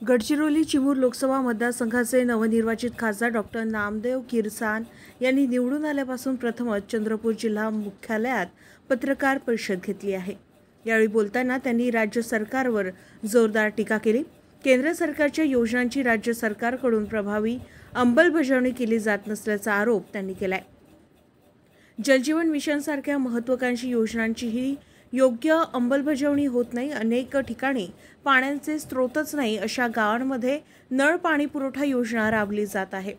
गडचिरोली चिमूर लोकसभा मतदारसंघाचे नवनिर्वाचित खासदार डॉक्टर नामदेव किरसान यांनी निवडून आल्यापासून प्रथमच चंद्रपूर जिल्हा मुख्यालयात पत्रकार परिषद घेतली आहे। यावेळी बोलताना त्यांनी राज्य सरकारवर जोरदार टीका केली। केंद्र सरकारच्या योजनांची राज्य सरकारकडून प्रभावी अंमलबजावणी केली जात नसल्याचा आरोप त्यांनी केलाय। जलजीवन मिशन सारख्या महत्त्वाकांक्षी योजनांचीही योग्य अंमलबजावणी होत नाही। अनेक ठिकाणी पाण्याचे स्रोतच नाही अशा गावांमध्ये नळ पाणी पुरवठा योजना राबवली जात आहे।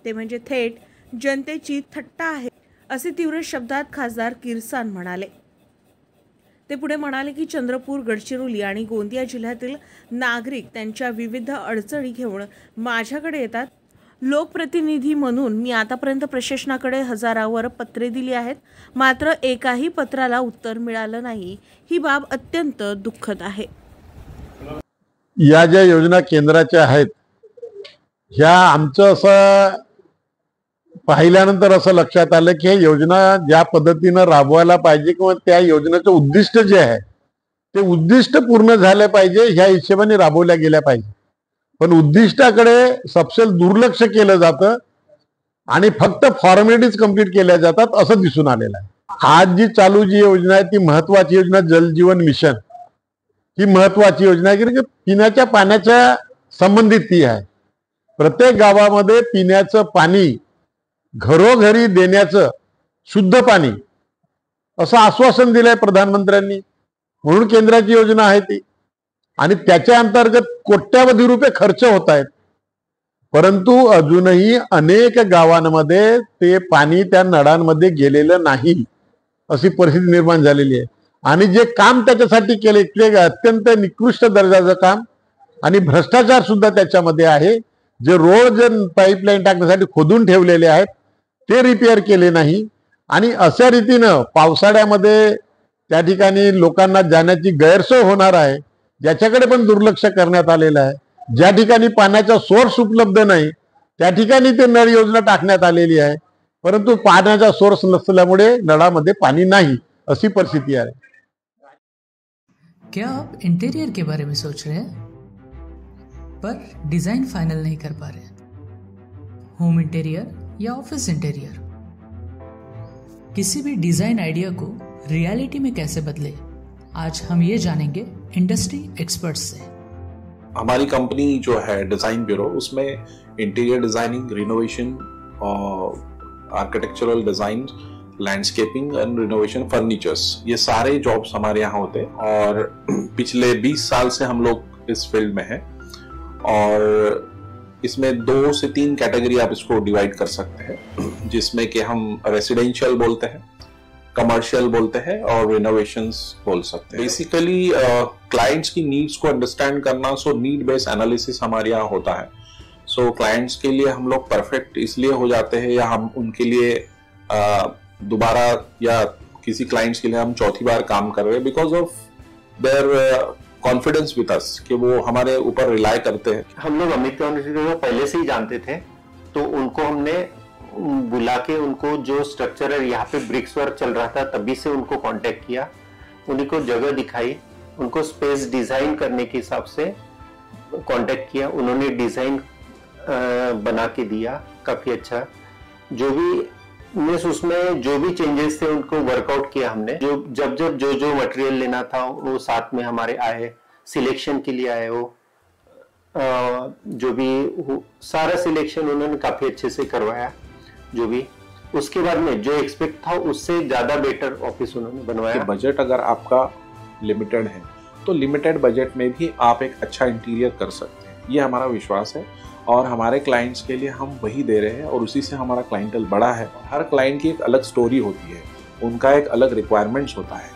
ते म्हणजे थेट जनतेची थट्टा आहे असे तीव्र शब्दात खासदार किरसान म्हणाले। ते पुढे म्हणाले की चंद्रपूर, गडचिरोली आणि गोंदिया जिल्ह्यातील नागरिक त्यांच्या विविध अडचणी घेऊन माझ्याकडे येतात। लोकप्रतिनिधी म्हणून मी आतापर्यंत प्रशासनाकडे हजारावर पत्रे दिली आहेत, मात्र एकाही पत्राला उत्तर मिळालं नाही। ही बाब अत्यंत दुःखद आहे। या ज्या योजना केंद्राच्या आहेत ह्या आमचं असं पाहिल्यानंतर असं लक्षात आलं की हे योजना ज्या पद्धतीनं राबवायला पाहिजे किंवा त्या योजनेचं उद्दिष्ट जे आहे ते उद्दिष्ट पूर्ण झालं पाहिजे ह्या हिशोबाने राबवल्या गेल्या पाहिजे, पण उद्दिष्टाकडे सपशेल दुर्लक्ष केलं जातं आणि फक्त फॉर्मॅलिटीज कंप्लीट केल्या जातात असं दिसून आलेलं आहे। आज जी चालू जी योजना आहे ती महत्वाची योजना जलजीवन मिशन ही महत्वाची योजना आहे की पिण्याच्या पाण्याच्या संबंधित ती आहे। प्रत्येक गावामध्ये पिण्याचं पाणी घरोघरी देण्याचं शुद्ध पाणी असं आश्वासन दिलंय प्रधानमंत्र्यांनी, म्हणून केंद्राची योजना आहे ती आणि त्याच्या अंतर्गत कोट्यावधी रुपये खर्च होत आहेत, परंतु अजूनही अनेक गावांमध्ये ते पाणी त्या नळांमध्ये गेलेलं नाही अशी परिस्थिती निर्माण झालेली आहे। आणि जे काम त्याच्यासाठी केले ते अत्यंत निकृष्ट दर्जाचं काम आणि भ्रष्टाचार सुद्धा त्याच्यामध्ये आहे। जे रोड जे पाईपलाईन टाकण्यासाठी खोदून ठेवलेले आहेत ते रिपेअर केले नाही आणि अशा रीतीनं पावसाळ्यामध्ये त्या ठिकाणी लोकांना जाण्याची गैरसोय होणार आहे ज्याच्याकडे पण दुर्लक्ष करण्यात आलेलं आहे। ज्या ठिकाणी पाण्याचा सोर्स उपलब्ध नाही त्या ठिकाणी ते नळ योजना टाकण्यात आलेली आहे, परंतु पाण्याचा सोर्स नसल्यामुळे नळामध्ये पाणी नाही अशी परिस्थिती आहे। क्या आप इंटीरियर के बारे में सोच रहे हैं पर डिजाइन फाइनल नहीं कर पा रहे? होम इंटीरियर या ऑफिस इंटीरियर, किसी भी डिजाइन आइडिया को रियलिटी में कैसे बदले, आज हम ये जानेंगे इंडस्ट्री एक्सपर्ट्स से। हमारी कंपनी जो है डिजाइन ब्यूरो, उसमें interior designing, renovation, architectural design, landscaping end renovation, furnitures, ये सारे जॉब्स हमारे यहाँ होते हैं और पिछले 20 साल से हम लोग इस फील्ड में हैं। और इसमें 2 से 3 कैटेगरी आप इसको डिवाइड कर सकते हैं, जिसमें कि हम रेसिडेंशियल बोलते हैं, कमर्शियल बोलते हैं और रिनोवेशंस बोल सकते हैं। बेसिकली क्लाइंट्स की नीड्स को अंडरस्टैंड करना, सो नीड बेस्ड एनालिसिस हमारे यहाँ होता है। सो क्लाइंट्स के लिए हम लोग परफेक्ट इसलिए हो जाते हैं या हम उनके लिए दोबारा या किसी क्लाइंट्स के लिए हम चौथी बार काम कर रहे हैं because of their confidence with us, कि वो हमारे ऊपर रिलाई करते हैं। हम लोग अमित को पहले से ही जानते थे, तो उनको हमने बुला के उनको जो स्ट्रक्चर यहाँ पे ब्रिक्स वर्क चल रहा था तभी से उनको कांटेक्ट किया, उन्हीं को जगह दिखाई, उनको स्पेस डिजाइन करने के हिसाब से कांटेक्ट किया, उन्होंने डिजाइन बना के दिया काफी अच्छा। जो भी उसमें जो भी चेंजेस थे उनको वर्कआउट किया हमने। जब जो मटेरियल लेना था वो साथ में हमारे आए, सिलेक्शन के लिए आए, वो जो भी सारा सिलेक्शन उन्होंने काफी अच्छे से करवाया। जो भी उसके बाद में जो एक्सपेक्ट था उससे ज्यादा बेटर ऑफिस उन्होंने बनवाया। बजट अगर आपका लिमिटेड है तो लिमिटेड बजट में भी आप एक अच्छा इंटीरियर कर सकते हैं, ये हमारा विश्वास है और हमारे क्लाइंट्स के लिए हम वही दे रहे हैं और उसी से हमारा क्लाइंटल बड़ा है। हर क्लाइंट की एक अलग स्टोरी होती है, उनका एक अलग रिक्वायरमेंट्स होता है।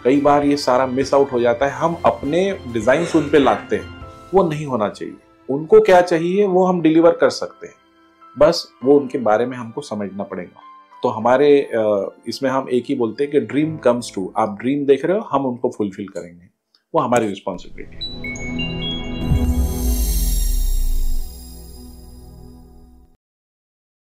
कई बार ये सारा मिस आउट हो जाता है, हम अपने डिजाइन उन पे लाते हैं, वो नहीं होना चाहिए। उनको क्या चाहिए वो हम डिलीवर कर सकते हैं, बस वो उनके बारे में हमको समझना पड़ेगा। तो हमारे इसमें हम एक ही बोलते हैं कि ड्रीम कम्स ट्रू। आप ड्रीम देख रहे हो, हम उनको फुलफिल करेंगे, वो हमारी रिस्पॉन्सिबिलिटी है।